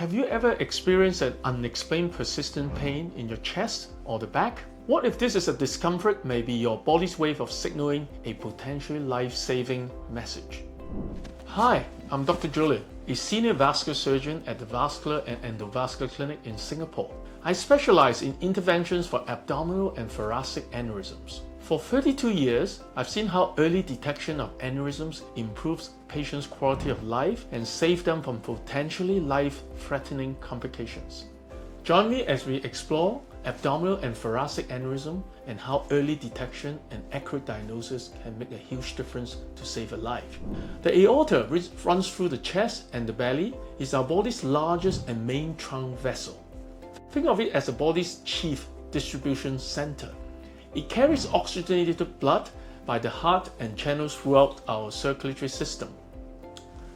Have you ever experienced an unexplained persistent pain in your chest or the back? What if this is a discomfort may be your body's way of signaling a potentially life-saving message? Hi, I'm Dr. Julian, a senior vascular surgeon at the Vascular and Endovascular Clinic in Singapore. I specialize in interventions for abdominal and thoracic aneurysms. For 32 years, I've seen how early detection of aneurysms improves patients' quality of life and saves them from potentially life-threatening complications. Join me as we explore abdominal and thoracic aneurysm and how early detection and accurate diagnosis can make a huge difference to save a life. The aorta, which runs through the chest and the belly, is our body's largest and main trunk vessel. Think of it as the body's chief distribution center. It carries oxygenated blood by the heart and channels throughout our circulatory system.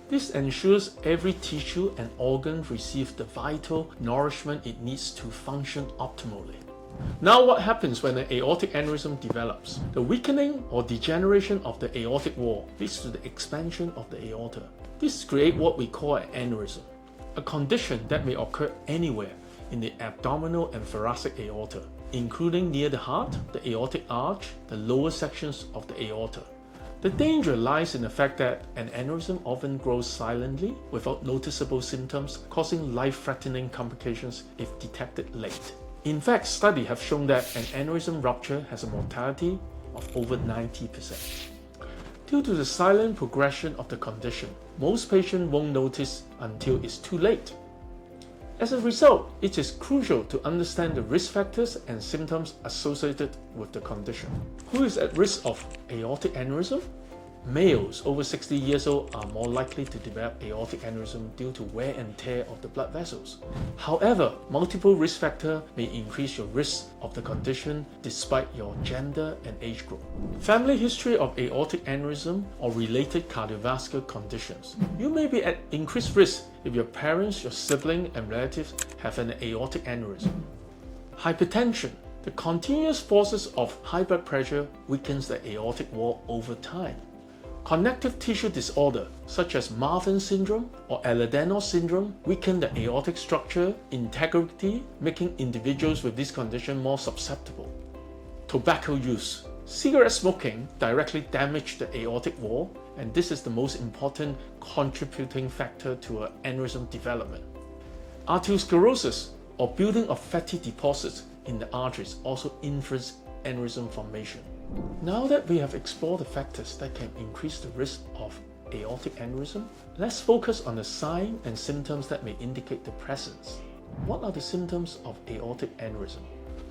This ensures every tissue and organ receives the vital nourishment it needs to function optimally. Now, what happens when an aortic aneurysm develops? The weakening or degeneration of the aortic wall leads to the expansion of the aorta. This creates what we call an aneurysm, a condition that may occur anywhere in the abdominal and thoracic aorta, including near the heart, the aortic arch, the lower sections of the aorta. The danger lies in the fact that an aneurysm often grows silently without noticeable symptoms, causing life-threatening complications if detected late. In fact, studies have shown that an aneurysm rupture has a mortality of over 90%. Due to the silent progression of the condition, most patients won't notice until it's too late. As a result, it is crucial to understand the risk factors and symptoms associated with the condition. Who is at risk of aortic aneurysm? Males over 60 years old are more likely to develop aortic aneurysm due to wear and tear of the blood vessels. However, multiple risk factors may increase your risk of the condition despite your gender and age group. Family history of aortic aneurysm or related cardiovascular conditions. You may be at increased risk if your parents, your siblings, and relatives have an aortic aneurysm. Hypertension. The continuous forces of high blood pressure weakens the aortic wall over time. Connective tissue disorder such as Marfan syndrome or Ehlers-Danlos syndrome weaken the aortic structure integrity, making individuals with this condition more susceptible. Tobacco use. Cigarette smoking directly damages the aortic wall, and this is the most important contributing factor to an aneurysm development. Arteriosclerosis or building of fatty deposits in the arteries also influence aneurysm formation. Now that we have explored the factors that can increase the risk of aortic aneurysm, let's focus on the signs and symptoms that may indicate the presence. What are the symptoms of aortic aneurysm?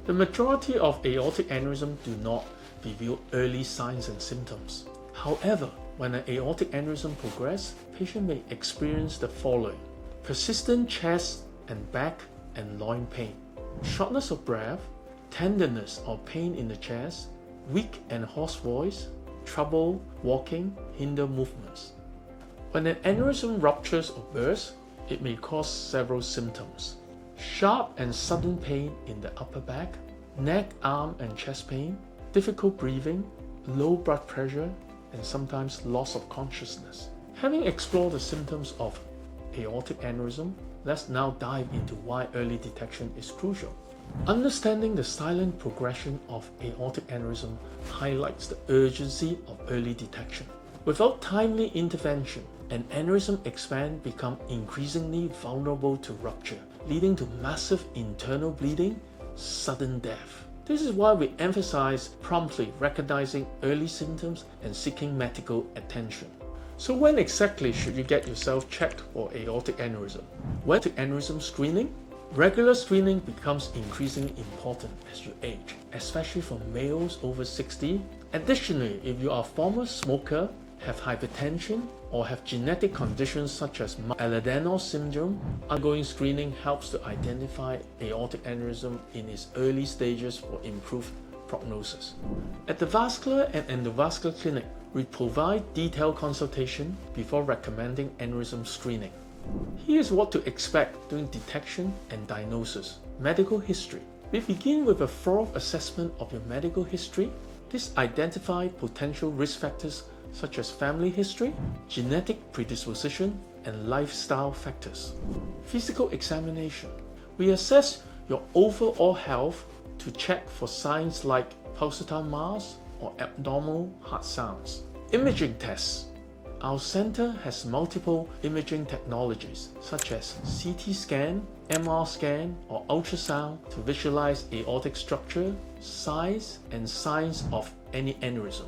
The majority of aortic aneurysm do not reveal early signs and symptoms. However, when an aortic aneurysm progresses, patient may experience the following: persistent chest and back and loin pain, shortness of breath, tenderness or pain in the chest, weak and hoarse voice, trouble walking, hinder movements. When an aneurysm ruptures or bursts, it may cause several symptoms: sharp and sudden pain in the upper back, neck, arm, and chest pain, difficult breathing, low blood pressure, and sometimes loss of consciousness. Having explored the symptoms of aortic aneurysm, let's now dive into why early detection is crucial. Understanding the silent progression of aortic aneurysm highlights the urgency of early detection. Without timely intervention, an aneurysm expands become increasingly vulnerable to rupture, leading to massive internal bleeding, sudden death. This is why we emphasize promptly recognizing early symptoms and seeking medical attention. So when exactly should you get yourself checked for aortic aneurysm? When to aneurysm screening? Regular screening becomes increasingly important as you age, especially for males over 60. Additionally, if you are a former smoker, have hypertension, or have genetic conditions such as Ehlers-Danlos syndrome, ongoing screening helps to identify aortic aneurysm in its early stages for improved prognosis. At the Vascular and Endovascular Clinic, we provide detailed consultation before recommending aneurysm screening. Here's what to expect during detection and diagnosis. Medical history. We begin with a thorough assessment of your medical history. This identifies potential risk factors such as family history, genetic predisposition, and lifestyle factors. Physical examination. We assess your overall health to check for signs like pulsatile mass or abnormal heart sounds. Imaging tests. Our center has multiple imaging technologies such as CT scan, MR scan, or ultrasound to visualize aortic structure, size, and signs of any aneurysm.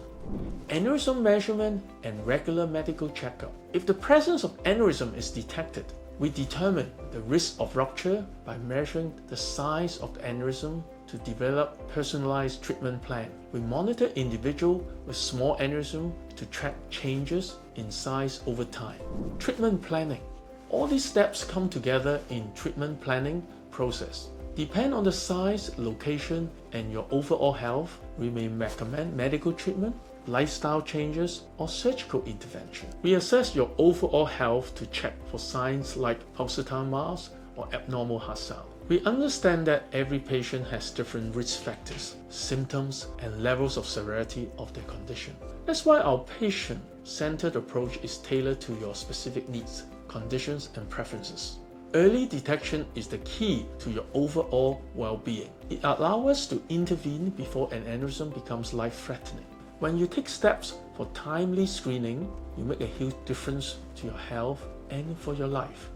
Aneurysm measurement and regular medical checkup. If the presence of aneurysm is detected, we determine the risk of rupture by measuring the size of the aneurysm to develop personalized treatment plan. We monitor individuals with small aneurysm to track changes in size over time. Treatment planning. All these steps come together in treatment planning process. Depend on the size, location, and your overall health, we may recommend medical treatment, lifestyle changes, or surgical intervention. We assess your overall health to check for signs like pulsatile mass or abnormal heart sound. We understand that every patient has different risk factors, symptoms, and levels of severity of their condition. That's why our patient-centered approach is tailored to your specific needs, conditions, and preferences. Early detection is the key to your overall well-being. It allows us to intervene before an aneurysm becomes life-threatening. When you take steps for timely screening, you make a huge difference to your health and for your life.